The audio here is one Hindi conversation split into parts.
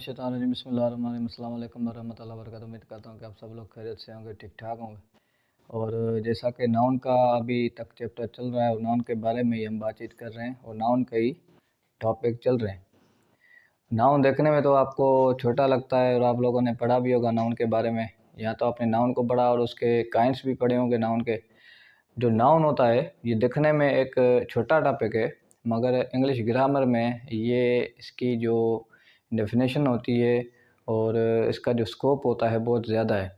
मिनशैतानिर्रजीम बिस्मिल्लाहिर्रहमानिर्रहीम अस्सलाम वालेकुम वरहमतुल्लाहि वबरकातुहू। उम्मीद करता हूँ कि आप सब लोग खैरियत से होंगे, ठीक ठाक होंगे। और जैसा कि नाउन का अभी तक चैप्टर चल रहा है और नाउन के बारे में ही हम बातचीत कर रहे हैं और नाउन का ही टॉपिक चल रहे हैं। नाउन देखने में तो आपको छोटा लगता है और आप लोगों ने पढ़ा भी होगा नाउन के बारे में, या तो आपने नाउन को पढ़ा और उसके काइंड्स भी पढ़े होंगे नाउन के। जो नाउन होता है ये दिखने में एक छोटा टॉपिक है, मगर इंग्लिश ग्रामर में ये इसकी जो डेफिनेशन होती है और इसका जो स्कोप होता है बहुत ज़्यादा है।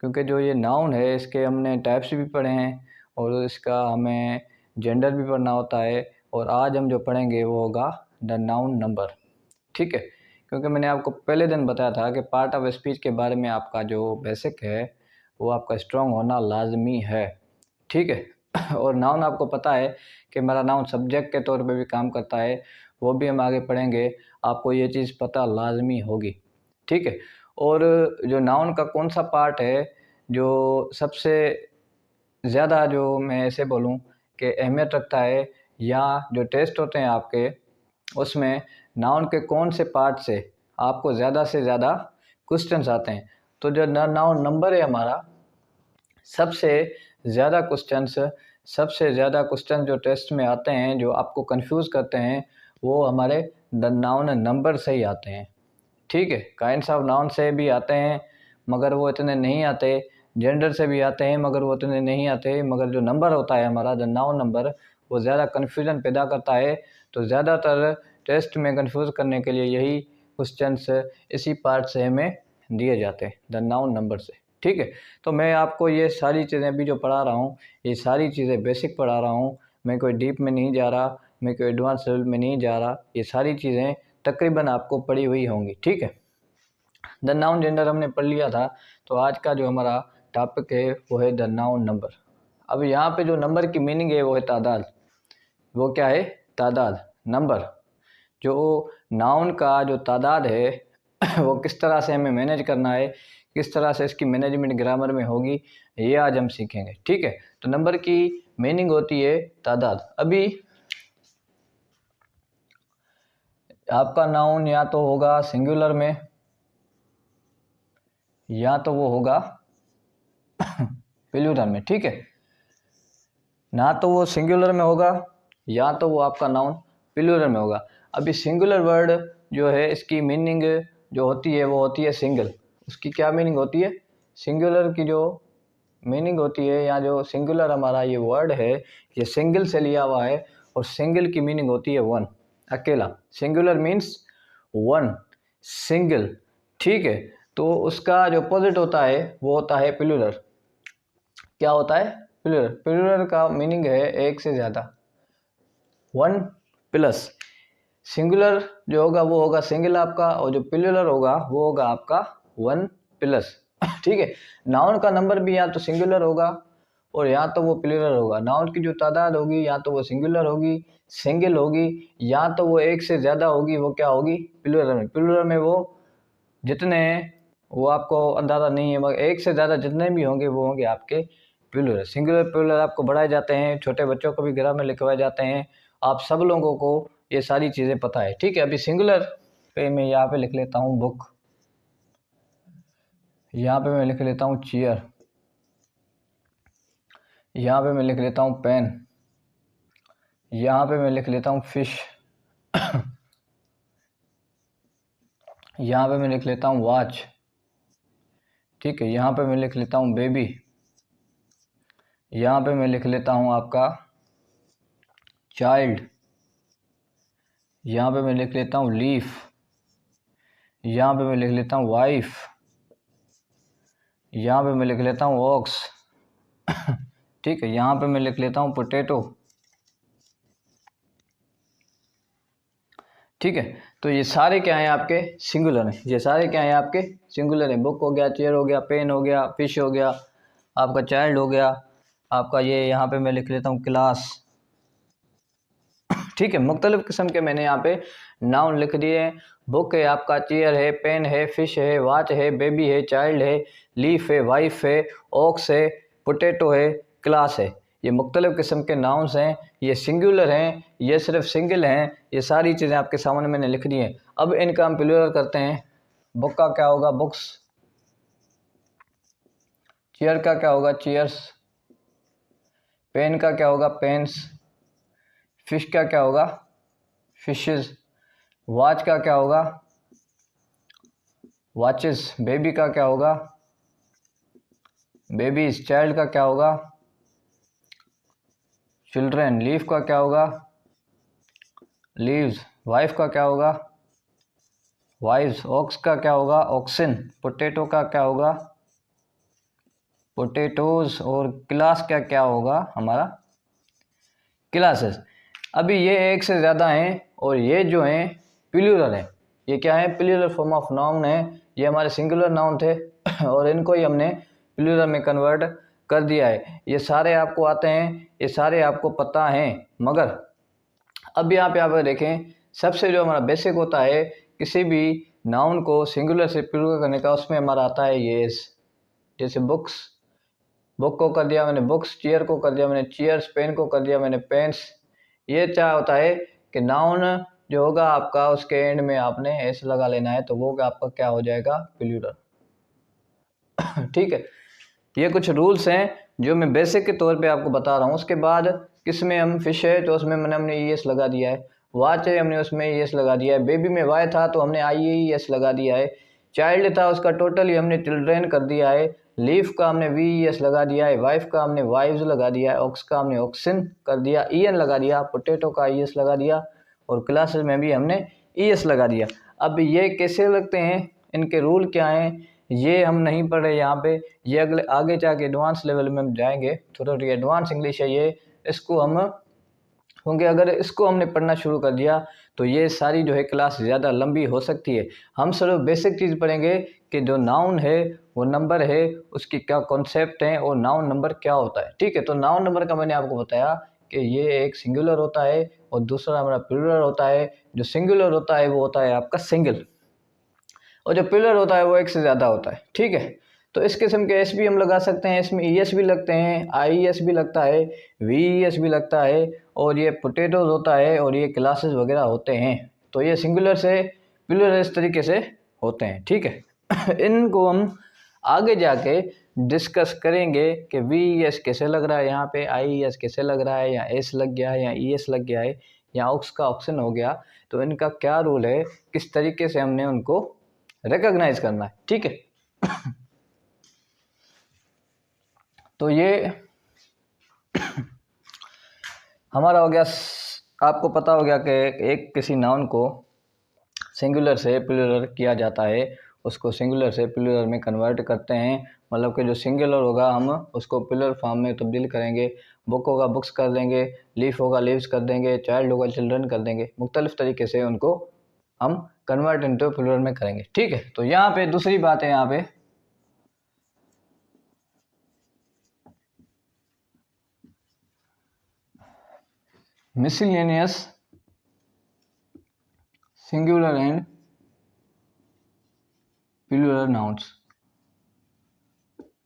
क्योंकि जो ये नाउन है इसके हमने टाइप्स भी पढ़े हैं और इसका हमें जेंडर भी पढ़ना होता है, और आज हम जो पढ़ेंगे वो होगा द नाउन नंबर। ठीक है, क्योंकि मैंने आपको पहले दिन बताया था कि पार्ट ऑफ स्पीच के बारे में आपका जो बेसिक है वो आपका स्ट्रॉन्ग होना लाजमी है। ठीक है और नाउन आपको पता है कि मेरा नाउन सब्जेक्ट के तौर पे भी काम करता है, वो भी हम आगे पढ़ेंगे, आपको ये चीज़ पता लाजमी होगी। ठीक है, और जो नाउन का कौन सा पार्ट है जो सबसे ज़्यादा, जो मैं ऐसे बोलूँ कि अहमियत रखता है, या जो टेस्ट होते हैं आपके उसमें नाउन के कौन से पार्ट से आपको ज़्यादा से ज़्यादा क्वेश्चंस आते हैं। तो जो नाउन नंबर है हमारा, सबसे ज़्यादा क्वेश्चन जो टेस्ट में आते हैं, जो आपको कंफ्यूज करते हैं, वो हमारे द नाउन नंबर से ही आते हैं। ठीक है, काइंड्स ऑफ नाउन से भी आते हैं मगर वो इतने नहीं आते, जेंडर से भी आते हैं मगर वो इतने नहीं आते, मगर जो नंबर होता है हमारा द नाउन नंबर, वो ज़्यादा कन्फ्यूजन पैदा करता है। तो ज़्यादातर टेस्ट में कंफ्यूज करने के लिए यही क्वेश्चंस इसी पार्ट से हमें दिए जाते हैं, द नाउन नंबर से। ठीक है, तो मैं आपको ये सारी चीज़ें अभी जो पढ़ा रहा हूँ, ये सारी चीज़ें बेसिक पढ़ा रहा हूँ, मैं कोई डीप में नहीं जा रहा, मैं कोई एडवांस लेवल में नहीं जा रहा, ये सारी चीज़ें तकरीबन आपको पढ़ी हुई होंगी। ठीक है, द नाउन जेंडर हमने पढ़ लिया था, तो आज का जो हमारा टॉपिक है वो है द नाउन नंबर। अब यहाँ पे जो नंबर की मीनिंग है वो है तादाद। वो क्या है? तादाद, नंबर। जो नाउन का जो तादाद है वो किस तरह से हमें मैनेज करना है, किस तरह से इसकी मैनेजमेंट ग्रामर में होगी, ये आज हम सीखेंगे। ठीक है, तो नंबर की मीनिंग होती है तादाद। अभी आपका नाउन या तो होगा सिंगुलर में, या तो वो होगा प्लूरल में। ठीक है, ना तो वो सिंगुलर में होगा या तो वो आपका नाउन प्लूरल में होगा। अभी सिंगुलर वर्ड जो है इसकी मीनिंग जो होती है वो होती है सिंगल। उसकी क्या मीनिंग होती है? सिंगुलर की जो मीनिंग होती है, या जो सिंगुलर हमारा ये वर्ड है ये सिंगल से लिया हुआ है, और सिंगल की मीनिंग होती है वन, अकेला। Singular means one, single. ठीक है, तो उसका जो अपोजिट होता है वो होता है प्लूरल। क्या होता है? प्लूरल। प्लूरल का मीनिंग है एक से ज़्यादा, वन प्लस। सिंगुलर जो होगा वो होगा सिंगल आपका, और जो प्लूरल होगा वो होगा आपका वन प्लस। ठीक है, नाउन का नंबर भी या तो सिंगुलर होगा और या तो वो प्लूरल होगा। नाउन की जो तादाद होगी या तो वो सिंगुलर होगी, सिंगल होगी, या तो वो एक से ज़्यादा होगी, वो क्या होगी? प्लूरल में। प्लूरल में वो जितने वो आपको अंदाज़ा नहीं है, मगर एक से ज़्यादा जितने भी होंगे वो होंगे आपके प्लूरल। सिंगुलर प्लूरल आपको बढ़ाए जाते हैं, छोटे बच्चों को भी ग्रामर लिखवाए जाते हैं, आप सब लोगों को ये सारी चीज़ें पता है। ठीक है, अभी सिंगुलर पे मैं यहाँ पे लिख लेता हूँ बुक, यहाँ पे मैं लिख लेता हूँ चेयर, यहाँ पे मैं लिख लेता हूँ पेन, यहाँ पे मैं लिख लेता हूँ फिश, यहाँ पे मैं लिख लेता हूँ वॉच। ठीक है, यहाँ पे मैं लिख लेता हूँ बेबी, यहाँ पे मैं लिख लेता हूँ आपका चाइल्ड, यहाँ पे मैं लिख लेता हूँ लीफ, यहाँ पे मैं लिख लेता हूँ वाइफ, यहाँ पे मैं लिख लेता हूँ ऑक्स। ठीक है, यहाँ पे मैं लिख लेता हूँ पोटैटो। ठीक है, तो ये सारे क्या हैं? आपके सिंगुलर हैं। ये सारे क्या हैं? आपके सिंगुलर हैं। बुक हो गया, चेयर हो गया, पेन हो गया, फिश हो गया, आपका चाइल्ड हो गया, आपका ये यहाँ पे मैं लिख लेता हूँ क्लास। ठीक है, मुख्तलिफ किस्म के मैंने यहाँ पे नाउन लिख दिए हैं। बुक है आपका, चेयर है, पेन है, फिश है, वॉच है, बेबी है, चाइल्ड है, लीफ है, वाइफ है, ऑक्स है, पोटैटो है, क्लास है। ये मुख्तलिफ़ किस्म के नाउन्स हैं, ये सिंगुलर हैं, ये सिर्फ सिंगल हैं, ये सारी चीज़ें आपके सामने मैंने लिख दी हैं। अब इनका हम प्लूरल करते हैं। बुक का क्या होगा? बुक्स। चेयर का क्या होगा? चेयर्स। पेन का क्या होगा? पेन्स। फिश का क्या होगा? फिशेस। वॉच का क्या होगा? वॉचेस। बेबी का क्या होगा? बेबीज। चाइल्ड का क्या होगा? चिल्ड्रन। लीफ का क्या होगा? लीव्स। वाइफ का क्या होगा? वाइव्स। ऑक्स का क्या होगा? ऑक्सिन। पोटैटो का क्या होगा? पोटैटोज। और क्लास का क्या होगा? हमारा क्लासेस। अभी ये एक से ज़्यादा हैं और ये जो हैं प्लूरल हैं। ये क्या है? प्लूरल फॉर्म ऑफ नाउन है। ये हमारे सिंगुलर नाउन थे और इनको ही हमने प्लूरल में कन्वर्ट कर दिया है। ये सारे आपको आते हैं, ये सारे आपको पता हैं। मगर अब यहाँ पे देखें, सबसे जो हमारा बेसिक होता है किसी भी नाउन को सिंगुलर से प्लूरल करने का, उसमें हमारा आता है येस। जैसे बुक्स, बुक को कर दिया मैंने बुक्स। चेयर को कर दिया मैंने चेयर्स। पेन को कर दिया मैंने पेन्स। ये क्या होता है कि नाउन जो होगा आपका, उसके एंड में आपने एस लगा लेना है, तो वो आपका क्या हो जाएगा? प्लूरल। ठीक है, ये कुछ रूल्स हैं जो मैं बेसिक के तौर पे आपको बता रहा हूँ। उसके बाद किसमें हम फिश है तो उसमें हमने ई एस लगा दिया है। वॉच है, हमने उसमें ई एस लगा दिया है। बेबी में वाई था तो हमने आई ई एस लगा दिया है। चाइल्ड था, उसका टोटली हमने चिल्ड्रेन कर दिया है। लीफ का हमने वी ई एस लगा दिया है। वाइफ का हमने वाइव्स लगा दिया है। ऑक्स का हमने ऑक्सिन कर दिया, ई एन लगा दिया। पोटैटो का ई एस लगा दिया और क्लासेस में भी हमने ई एस लगा दिया। अब ये कैसे लगते हैं, इनके रूल क्या हैं, ये हम नहीं पढ़ रहे यहाँ पे। ये अगले आगे जाके एडवांस लेवल में हम जाएंगे। थोड़ी एडवांस इंग्लिश है ये, इसको हम, क्योंकि अगर इसको हमने पढ़ना शुरू कर दिया तो ये सारी जो है क्लास ज़्यादा लंबी हो सकती है। हम सिर्फ बेसिक चीज़ पढ़ेंगे कि जो नाउन है वो नंबर है, उसकी क्या कॉन्सेप्ट है और नाउन नंबर क्या होता है। ठीक है, तो नाउन नंबर का मैंने आपको बताया कि ये एक सिंगुलर होता है और दूसरा हमारा प्लूरल होता है। जो सिंगुलर होता है वो होता है आपका सिंगल, और जो प्लूरल होता है वो एक से ज़्यादा होता है। ठीक है, तो इस किस्म के एस भी हम लगा सकते हैं, इसमें ई एस भी लगते हैं, आई एस भी लगता है, वी एस भी लगता है, और ये पोटैटोज होता है, और ये क्लासेस वगैरह होते हैं। तो ये सिंगुलर से प्लूरल इस तरीके से होते हैं। ठीक है, इनको हम आगे जाके डिस्कस करेंगे कि वी एस कैसे लग रहा है यहाँ पे, आई एस कैसे लग रहा है, या एस लग गया है, या ई एस लग गया है, या ऑक्स का ऑक्शन हो गया, तो इनका क्या रूल है, किस तरीके से हमने उनको रिकॉग्नाइज करना है। ठीक है, तो ये हमारा हो गया। आपको पता हो गया कि एक किसी नाउन को सिंगुलर से प्लूरल किया जाता है, उसको सिंगुलर से प्लूरल में कन्वर्ट करते हैं। मतलब कि जो सिंगुलर होगा हम उसको प्लूरल फॉर्म में तब्दील करेंगे। बुक होगा बुक्स कर देंगे, लीफ होगा लीव्स कर देंगे, चाइल्ड होगा चिल्ड्रन कर देंगे। मुख्तलिफ तरीके से उनको हम कन्वर्ट इनटू प्लूरल में करेंगे। ठीक है, तो यहाँ पे दूसरी बात है, यहाँ पे miscellaneous singular and plural nouns.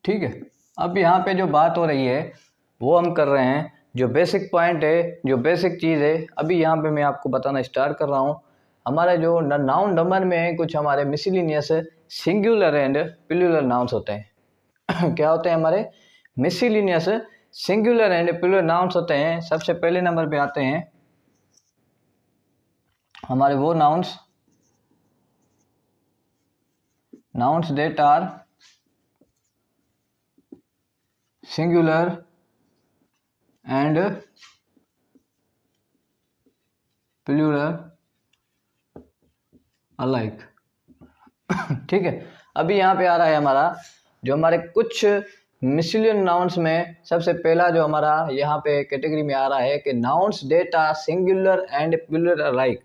ठीक है, अब यहाँ पे जो बात हो रही है वो हम कर रहे हैं। जो बेसिक पॉइंट है, जो बेसिक चीज़ है, अभी यहाँ पे मैं आपको बताना स्टार्ट कर रहा हूँ। हमारे जो नाउन नंबर में कुछ हमारे miscellaneous singular and plural nouns होते हैं। क्या होते हैं हमारे? Miscellaneous singular and plural nouns होते हैं। सबसे पहले नंबर पे आते हैं हमारे वो nouns that are singular and plural alike. ठीक है, अभी यहाँ पे आ रहा है हमारा जो हमारे कुछ मिसलेनियस नाउन्स में सबसे पहला जो हमारा यहाँ पे कैटेगरी में आ रहा है कि nouns that are singular and plural alike.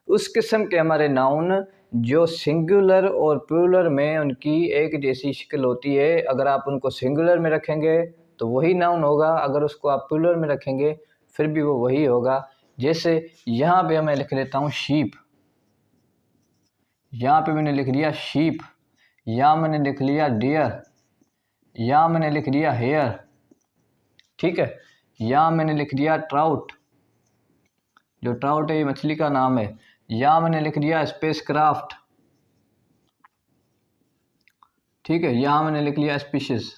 उस किस्म के हमारे नाउन जो सिंगुलर और प्लूरल में उनकी एक जैसी शक्ल होती है। अगर आप उनको सिंगुलर में रखेंगे तो वही नाउन होगा, अगर उसको आप प्लूरल में रखेंगे फिर भी वो वही होगा। जैसे यहाँ पे मैं लिख लेता हूँ शीप, यहाँ पे मैंने लिख दिया शीप, यहाँ मैंने लिख लिया डियर, यहाँ मैंने लिख दिया हेयर। ठीक है, यहाँ मैंने लिख दिया ट्राउट, जो ट्राउट है ये मछली का नाम है। यहाँ मैंने लिख दिया स्पेसक्राफ्ट, ठीक है। यहाँ मैंने लिख लिया स्पीशीज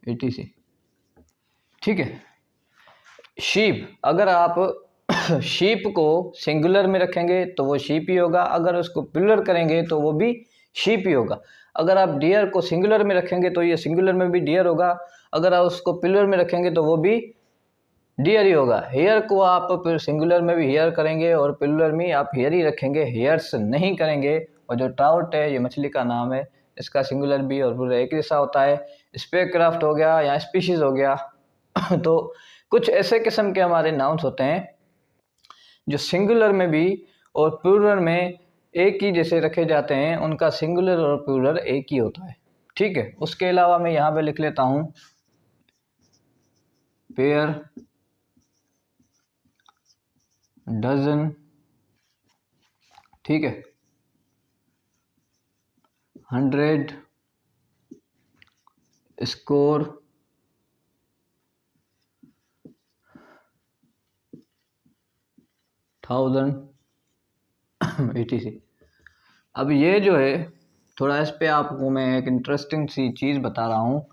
etc, ठीक है। शीप, अगर आप शीप को सिंगुलर में रखेंगे तो वो शीप ही होगा, अगर उसको प्लूरल करेंगे तो वो भी शीप ही होगा। अगर आप डियर को सिंगुलर में रखेंगे तो ये सिंगुलर में भी डियर होगा, अगर आप उसको प्लूरल में रखेंगे तो वो भी डियर ही होगा। हेयर को आप सिंगुलर में भी हेयर करेंगे और प्लूरल में आप हेयर ही रखेंगे, हेयर्स नहीं करेंगे। और जो ट्राउट है ये मछली का नाम है, इसका सिंगुलर भी और प्लूरल एक जैसा होता है। स्पेसक्राफ्ट हो गया या स्पीशीज हो गया तो कुछ ऐसे किस्म के हमारे नाउन्स होते हैं जो सिंगुलर में भी और प्लूरल में एक ही जैसे रखे जाते हैं, उनका सिंगुलर और प्लूरल एक ही होता है, ठीक है। उसके अलावा मैं यहाँ पे लिख लेता हूँ पेयर, डजन, ठीक है, 100, स्कोर, 1000 etc। अब ये जो है थोड़ा इस पे आपको मैं एक इंटरेस्टिंग सी चीज़ बता रहा हूँ,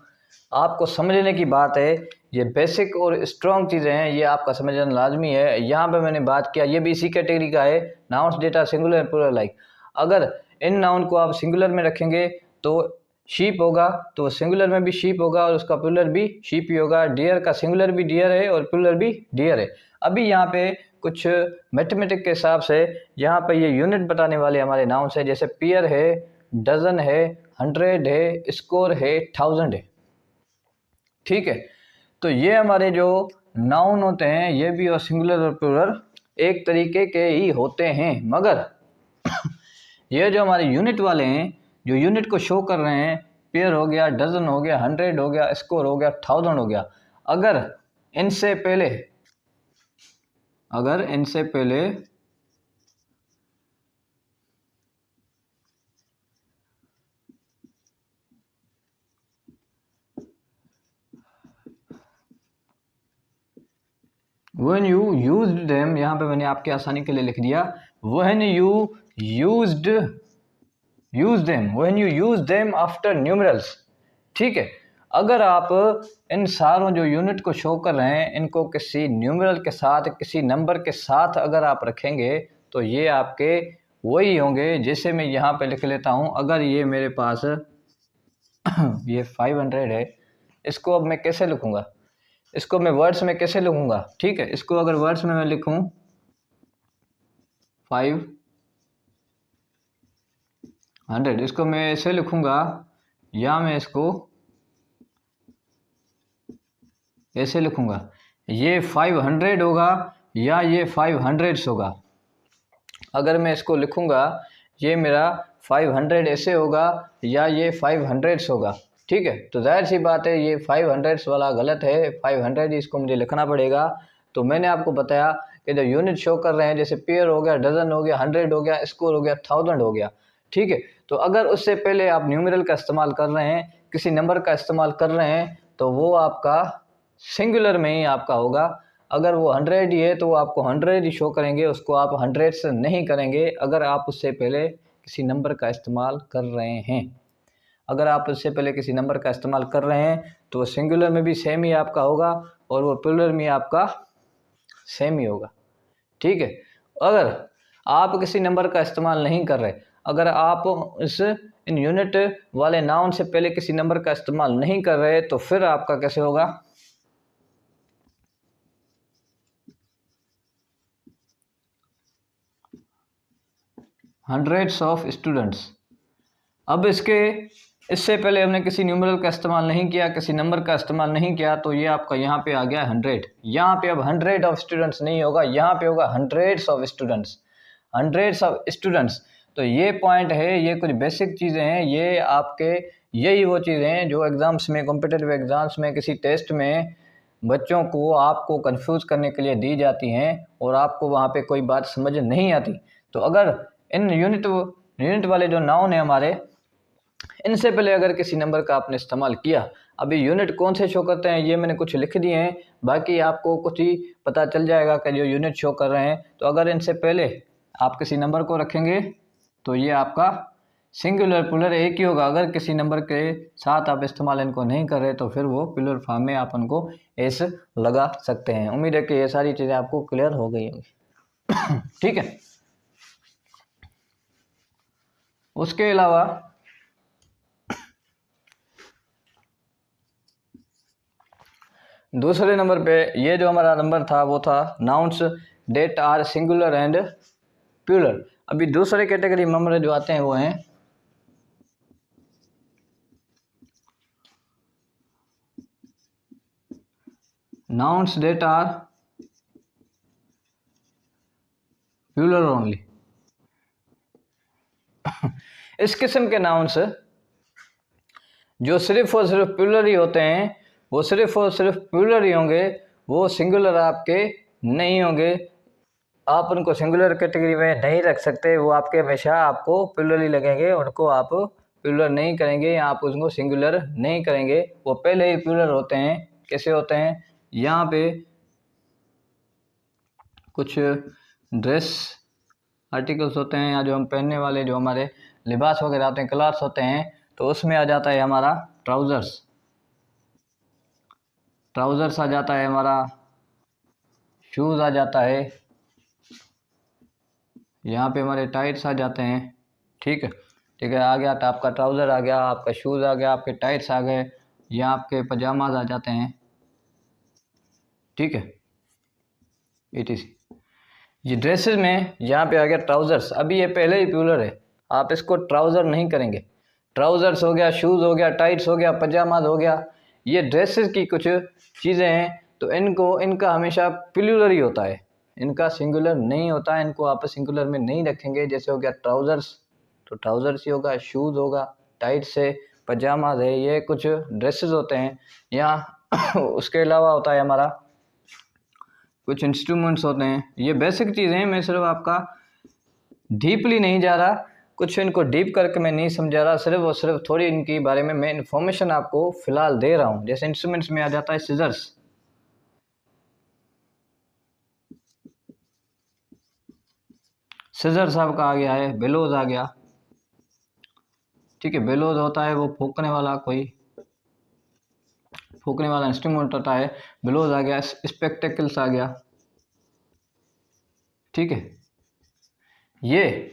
आपको समझने की बात है। ये बेसिक और स्ट्रॉन्ग चीज़ें हैं, ये आपका समझना लाजमी है। यहाँ पे मैंने बात किया, ये भी इसी कैटेगरी का है, nouns that are singular plural like. अगर इन नाउन को आप सिंगुलर में रखेंगे तो शीप होगा, तो सिंगुलर में भी शीप होगा और उसका प्लूरल भी शीप ही होगा। डियर का सिंगुलर भी डियर है और प्लूरल भी डियर है। अभी यहाँ पे कुछ मैथमेटिक के हिसाब से यहाँ पे ये यूनिट बताने वाले हमारे नाउन्स है, जैसे पेयर है, डजन है, 100 है, स्कोर है, 1000 है, ठीक है। तो ये हमारे जो नाउन होते हैं ये भी और सिंगुलर और प्लूरल एक तरीके के ही होते हैं, मगर ये जो हमारे यूनिट वाले हैं, जो यूनिट को शो कर रहे हैं, पेयर हो गया, डजन हो गया, 100 हो गया, स्कोर हो गया, 1000 हो गया, अगर इनसे पहले when you used them, यहाँ पे मैंने आपके आसानी के लिए लिख दिया when you used them after numerals, ठीक है। अगर आप इन सारों जो यूनिट को शो कर रहे हैं इनको किसी न्यूमरल के साथ, किसी नंबर के साथ अगर आप रखेंगे तो ये आपके वही होंगे। जैसे मैं यहाँ पे लिख लेता हूँ, अगर ये मेरे पास ये 500 है, इसको अब मैं कैसे लिखूँगा, इसको मैं वर्ड्स में कैसे लिखूँगा, ठीक है। इसको अगर वर्ड्स में मैं लिखूँ 500, इसको मैं ऐसे लिखूँगा या मैं इसको ऐसे लिखूँगा, ये 500 होगा या ये 500 होगा। अगर मैं इसको लिखूँगा ये मेरा 500 ऐसे होगा या ये 500 होगा, ठीक है। तो जाहिर सी बात है ये 500 वाला गलत है, 500 इसको मुझे लिखना पड़ेगा। तो मैंने आपको बताया कि जो यूनिट शो कर रहे हैं, जैसे पेयर हो गया, डजन हो गया, 100 हो गया, स्कोर हो गया, 1000 हो गया, ठीक है। तो अगर उससे पहले आप न्यूमेरल का इस्तेमाल कर रहे हैं, किसी नंबर का इस्तेमाल कर रहे हैं, तो वो आपका सिंगुलर में ही आपका होगा। अगर वो 100 ही है तो वो आपको 100 ही शो करेंगे, उसको आप 100 से नहीं करेंगे अगर आप उससे पहले किसी नंबर का इस्तेमाल कर रहे हैं। अगर आप उससे पहले किसी नंबर का इस्तेमाल कर रहे हैं तो वो सिंगुलर में भी सेम ही आपका होगा और वो प्लूरल में आपका सेम ही होगा, ठीक है। अगर आप किसी नंबर का इस्तेमाल नहीं कर रहे, अगर आप इन यूनिट वाले नाउन से पहले किसी नंबर का इस्तेमाल नहीं कर रहे, तो फिर आपका कैसे होगा, हंड्रेड्स ऑफ स्टूडेंट्स। अब इससे पहले हमने किसी न्यूमरल का इस्तेमाल नहीं किया, किसी नंबर का इस्तेमाल नहीं किया, तो ये आपका यहाँ पे आ गया 100। यहाँ पे अब 100 ऑफ स्टूडेंट्स नहीं होगा, यहाँ पे होगा हंड्रेड्स ऑफ स्टूडेंट्स। तो ये पॉइंट है, ये कुछ बेसिक चीज़ें हैं, ये आपके यही वो चीज़ें हैं जो एग्ज़ाम्स में, कॉम्पिटिटिव एग्ज़ाम्स में, किसी टेस्ट में बच्चों को आपको कंफ्यूज करने के लिए दी जाती हैं और आपको वहाँ पे कोई बात समझ नहीं आती। तो अगर इन यूनिट वाले जो नाउन है हमारे, इनसे पहले अगर किसी नंबर का आपने इस्तेमाल किया, अभी यूनिट कौन से शो करते हैं ये मैंने कुछ लिख दिए हैं, बाकी आपको कुछ ही पता चल जाएगा कि जो यूनिट शो कर रहे हैं। तो अगर इनसे पहले आप किसी नंबर को रखेंगे तो ये आपका सिंगुलर प्लूरल एक ही होगा। अगर किसी नंबर के साथ आप इस्तेमाल इनको नहीं कर रहे तो फिर वो प्लूरल फॉर्म में आप उनको एस लगा सकते हैं। उम्मीद है कि ये सारी चीज़ें आपको क्लियर हो गई होंगी। ठीक है, उसके अलावा दूसरे नंबर पे ये जो हमारा नंबर था वो था nouns that are singular and plural. अभी दूसरे कैटेगरी नंबर जो आते हैं वो हैं nouns that are plural only. इस किस्म के नाउन्स जो सिर्फ और सिर्फ प्लूरल ही होते हैं, वो सिर्फ और सिर्फ प्लूरल ही होंगे, वो सिंगुलर आपके नहीं होंगे। आप उनको सिंगुलर कैटेगरी में नहीं रख सकते, वो आपके हमेशा आपको प्लूरल ही लगेंगे, उनको आप प्लूरल नहीं करेंगे या आप उसको सिंगुलर नहीं करेंगे, वो पहले ही प्लूरल होते हैं। कैसे होते हैं, यहाँ पे कुछ ड्रेस आर्टिकल्स होते हैं या जो हम पहनने वाले जो हमारे लिबास वगैरह आते हैं, क्लॉथ्स होते हैं, तो उसमें आ जाता है हमारा ट्राउज़र्स, ट्राउज़र्स आ जाता है हमारा, शूज़ आ जाता है, यहाँ पे हमारे टाइट्स आ जाते हैं। ठीक है, ठीक है, आ गया तो आपका ट्राउज़र आ गया, आपका शूज़ आ गया, आपके टाइट्स आ गए, या आपके पजामाज आ जाते हैं। ठीक है, ETC। ये ड्रेसेस में यहाँ पे आ गया ट्राउज़र्स, अभी ये पहले ही प्लूरल है, आप इसको ट्राउज़र नहीं करेंगे। ट्राउज़र्स हो गया, शूज़ हो गया, टाइट्स हो गया, पजामाज हो गया, ये ड्रेसेस की कुछ चीज़ें हैं, तो इनका हमेशा प्लूरल ही होता है, इनका सिंगुलर नहीं होता है, इनको आप सिंगुलर में नहीं रखेंगे। जैसे हो गया ट्राउज़र्स, तो ट्राउज़र्स ही होगा, शूज़ होगा, टाइट्स है, पजामाज है, ये कुछ ड्रेसेस होते हैं। या उसके अलावा होता है हमारा कुछ इंस्ट्रूमेंट्स होते हैं, ये बेसिक चीज़ें हैं, मैं सिर्फ आपका डीपली नहीं जा रहा, कुछ इनको डीप करके मैं नहीं समझा रहा, सिर्फ और सिर्फ थोड़ी इनके बारे में मैं इन्फॉर्मेशन आपको फ़िलहाल दे रहा हूँ। जैसे इंस्ट्रूमेंट्स में आ जाता है सीजर्स, सीजर्स आपका आ गया है, बेलोज आ गया। ठीक है, बेलोज होता है वो फूकने वाला, कोई फूकने वाला इंस्ट्रूमेंट होता है, बेलोज आ गया। स्पेक्टेकल्स आ गया। ठीक है, ये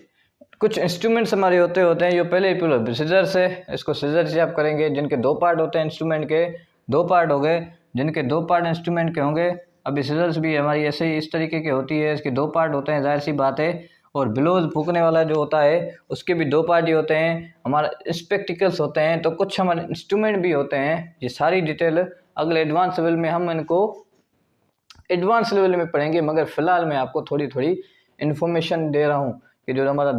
कुछ इंस्ट्रूमेंट्स हमारे होते हैं जो पहले ही प्लूरल। सीजर्स है, इसको सीजर से आप करेंगे, जिनके दो पार्ट होते हैं इंस्ट्रूमेंट के, दो पार्ट हो गए, जिनके दो पार्ट इंस्ट्रूमेंट के होंगे। अभी सीजर्स भी हमारी ऐसे ही इस तरीके की होती है, इसके दो पार्ट होते हैं, जाहिर सी बात है। और ब्लोज फूकने वाला जो होता है उसके भी दो पार्ट ही होते हैं। हमारा स्पेक्टिकल्स होते हैं, तो कुछ हमारे इंस्ट्रूमेंट भी होते हैं। ये सारी डिटेल अगले एडवांस लेवल में हम इनको एडवांस लेवल में पढ़ेंगे, मगर फ़िलहाल मैं आपको थोड़ी थोड़ी इन्फॉर्मेशन दे रहा हूँ कि जो हमारा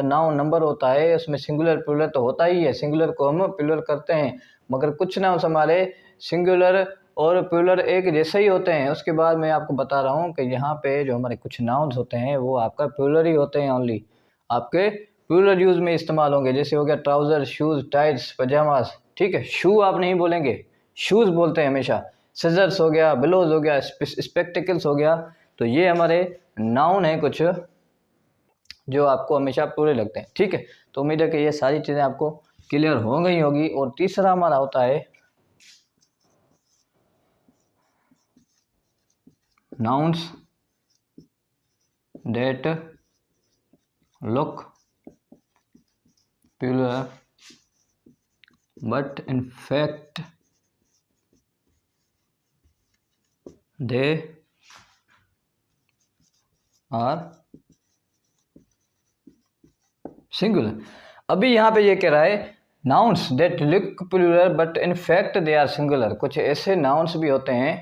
नाउन नंबर होता है उसमें सिंगुलर प्लूरल तो होता ही है, सिंगुलर को हम प्लूरल करते हैं, मगर कुछ नाउन्स हमारे सिंगुलर और प्लूरल एक जैसे ही होते हैं। उसके बाद मैं आपको बता रहा हूँ कि यहाँ पे जो हमारे कुछ नाउन्स होते हैं वो आपका प्लूरल ही होते हैं, ओनली आपके प्लूरल यूज़ में इस्तेमाल होंगे। जैसे हो गया ट्राउज़र, शूज़, टाइट्स, पजामास। ठीक है, शू आप नहीं बोलेंगे, शूज़ बोलते हैं हमेशा। सिजर्स हो गया, बिलोज हो गया, स्पेक्टिकल्स हो गया। तो ये हमारे नाउन है कुछ जो आपको हमेशा पूरे लगते हैं। ठीक है, तो उम्मीद है कि ये सारी चीज़ें आपको क्लियर हो गई होगी। और तीसरा हमारा होता है nouns that look plural but in fact they are singular. अभी यहाँ पे ये कह रहा है nouns that look plural but in fact they are singular. कुछ ऐसे नाउन्स भी होते हैं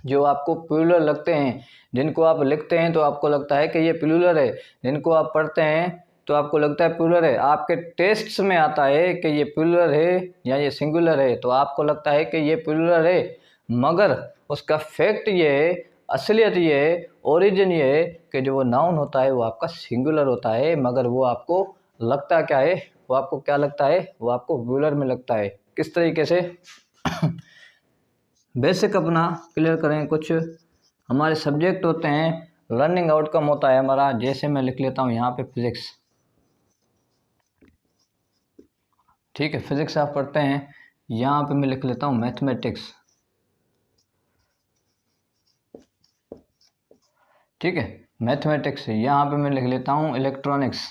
जो आपको प्लूरल लगते हैं, जिनको आप लिखते हैं तो आपको लगता है कि ये प्लूरल है, जिनको आप पढ़ते हैं तो आपको लगता है प्लूरल है। आपके टेस्ट्स में आता है कि ये प्लूरल है या ये सिंगुलर है, तो आपको लगता है कि ये प्लूरल है, मगर उसका फैक्ट ये है, असलियत ये है, ओरिजिन ये है कि जो वो नाउन होता है वो आपका सिंगुलर होता है, मगर वो आपको लगता क्या है, वो आपको क्या लगता है, वो आपको पॉपुलर में लगता है। किस तरीके से बेसिक अपना क्लियर करें। कुछ हमारे सब्जेक्ट होते हैं, लर्निंग आउटकम होता है हमारा, जैसे मैं लिख लेता हूँ यहाँ पे फिजिक्स, ठीक है, फिजिक्स आप पढ़ते हैं, यहाँ पे मैं लिख लेता हूँ मैथमेटिक्स, ठीक है, मैथमेटिक्स। यहाँ पे मैं लिख लेता हूँ इलेक्ट्रॉनिक्स,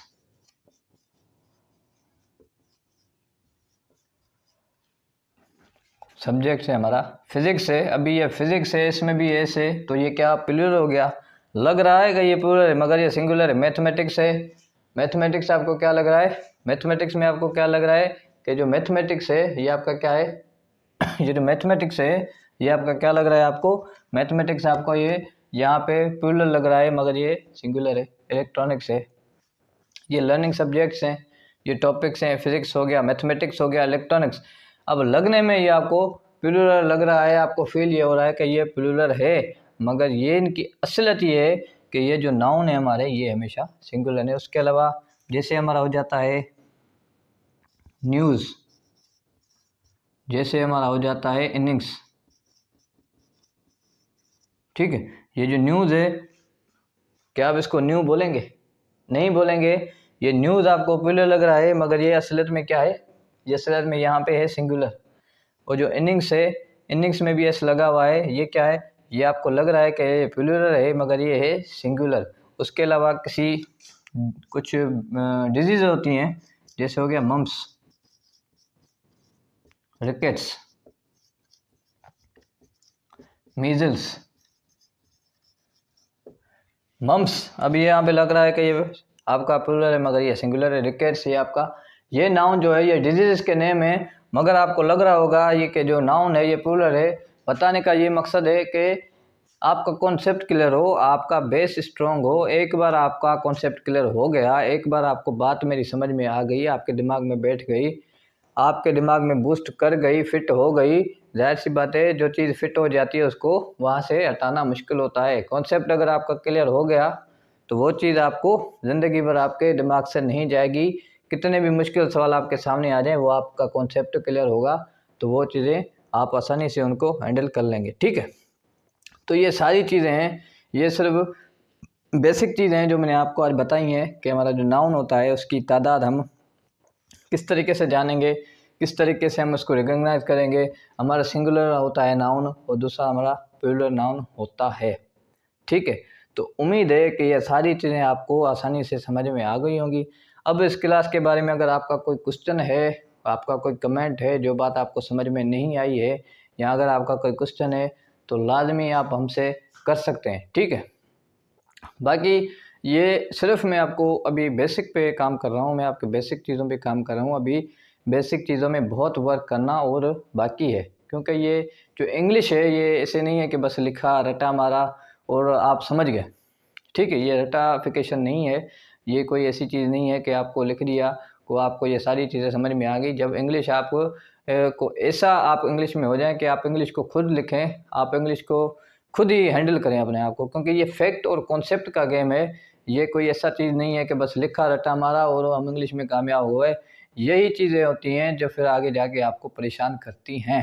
सब्जेक्ट है हमारा फिजिक्स है। अभी ये फिजिक्स है, इसमें भी एस है, तो ये क्या प्लूरल हो गया, लग रहा है कि ये प्लूरल है मगर ये सिंगुलर है। मैथमेटिक्स है, मैथमेटिक्स आपको क्या लग रहा है, मैथमेटिक्स में आपको क्या लग रहा है कि जो मैथमेटिक्स है ये आपका क्या है ये जो मैथमेटिक्स है ये आपका क्या लग रहा है, आपको मैथमेटिक्स आपको ये यहाँ पे प्लूरल लग रहा है मगर ये सिंगुलर है। इलेक्ट्रॉनिक्स है, ये लर्निंग सब्जेक्ट्स हैं, ये टॉपिक्स हैं, फिजिक्स हो गया, मैथमेटिक्स हो गया, इलेक्ट्रॉनिक्स। अब लगने में ये आपको प्लूरल लग रहा है, आपको फील ये हो रहा है कि ये प्लूरल है, मगर ये इनकी असलियत ये है कि ये जो नाउन है हमारे ये हमेशा सिंगुलर है। उसके अलावा जैसे हमारा हो जाता है न्यूज़, जैसे हमारा हो जाता है इनिंग्स, ठीक है। ये जो न्यूज़ है, क्या आप इसको न्यू बोलेंगे, नहीं बोलेंगे। ये न्यूज़ आपको प्लूरल लग रहा है मगर ये असलियत में क्या है, ये असलियत में यहाँ पे है सिंगुलर। और जो इनिंग्स है, इनिंग्स में भी एस लगा हुआ है, ये क्या है, ये आपको लग रहा है कि ये प्लूरल है मगर ये है सिंगुलर। उसके अलावा किसी कुछ डिजीज़ होती हैं, जैसे हो गया मम्स, रिकेट्स, मीजल्स, मम्स। अब ये यहाँ पे लग रहा है कि ये आपका प्लूरल है मगर ये सिंगुलर है। रिकेट्स ये आपका, ये नाउन जो है ये डिजीज़ के नेम है मगर आपको लग रहा होगा ये कि जो नाउन है ये प्लूरल है। बताने का ये मकसद है कि आपका कॉन्सेप्ट क्लियर हो, आपका बेस स्ट्रॉन्ग हो। एक बार आपका कॉन्सेप्ट क्लियर हो गया, एक बार आपको बात मेरी समझ में आ गई, आपके दिमाग में बैठ गई, आपके दिमाग में बूस्ट कर गई, फिट हो गई, जाहिर सी बात है जो चीज़ फिट हो जाती है उसको वहाँ से हटाना मुश्किल होता है। कॉन्सेप्ट अगर आपका क्लियर हो गया तो वो चीज़ आपको ज़िंदगी भर आपके दिमाग से नहीं जाएगी। कितने भी मुश्किल सवाल आपके सामने आ जाएं, वो आपका कॉन्सेप्ट क्लियर होगा तो वो चीज़ें आप आसानी से उनको हैंडल कर लेंगे, ठीक है। तो ये सारी चीज़ें हैं, ये सिर्फ बेसिक चीज़ें हैं जो मैंने आपको आज बताई हैं कि हमारा जो नाउन होता है उसकी तादाद हम किस तरीके से जानेंगे, किस तरीके से हम उसको रिकॉग्नाइज करेंगे। हमारा सिंगुलर होता है नाउन और दूसरा हमारा प्लूरल नाउन होता है, ठीक है। तो उम्मीद है कि ये सारी चीज़ें आपको आसानी से समझ में आ गई होंगी। अब इस क्लास के बारे में अगर आपका कोई क्वेश्चन है, आपका कोई कमेंट है, जो बात आपको समझ में नहीं आई है, या अगर आपका कोई क्वेश्चन है तो लाजमी आप हमसे कर सकते हैं, ठीक है। बाकी ये सिर्फ मैं आपको अभी बेसिक पे काम कर रहा हूँ, मैं आपके बेसिक चीज़ों पे काम कर रहा हूँ। अभी बेसिक चीज़ों में बहुत वर्क करना और बाकी है, क्योंकि ये जो इंग्लिश है ये ऐसे नहीं है कि बस लिखा रटा मारा और आप समझ गए, ठीक है। ये रटाफिकेशन नहीं है, ये कोई ऐसी चीज़ नहीं है कि आपको लिख दिया को आपको ये सारी चीज़ें समझ में आ गई। जब इंग्लिश आप को ऐसा आप इंग्लिश में हो जाए कि आप इंग्लिश को खुद लिखें, आप इंग्लिश को खुद ही हैंडल करें अपने आप को, क्योंकि ये फैक्ट और कॉन्सेप्ट का गेम है। ये कोई ऐसा चीज़ नहीं है कि बस लिखा रटा मारा और हम इंग्लिश में कामयाब हुए। यही चीज़ें होती हैं जो फिर आगे जाके आपको परेशान करती हैं,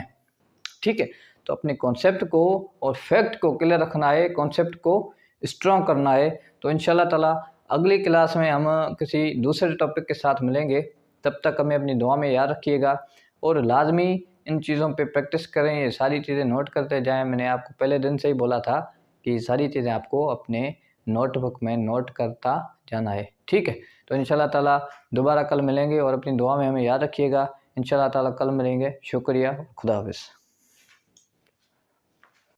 ठीक है। तो अपने कॉन्सेप्ट को और फैक्ट को क्लियर रखना है, कॉन्सेप्ट को स्ट्रॉन्ग करना है। तो इंशाल्लाह ताला अगली क्लास में हम किसी दूसरे टॉपिक के साथ मिलेंगे। तब तक हमें अपनी दुआ में याद रखिएगा और लाजमी इन चीज़ों पे प्रैक्टिस करें, ये सारी चीज़ें नोट करते जाएं। मैंने आपको पहले दिन से ही बोला था कि ये सारी चीज़ें आपको अपने नोटबुक में नोट करता जाना है, ठीक है। तो इंशाल्लाह ताला दोबारा कल मिलेंगे और अपनी दुआ में हमें याद रखिएगा। इंशाल्लाह ताला कल मिलेंगे। शुक्रिया, खुदा हाफिज़।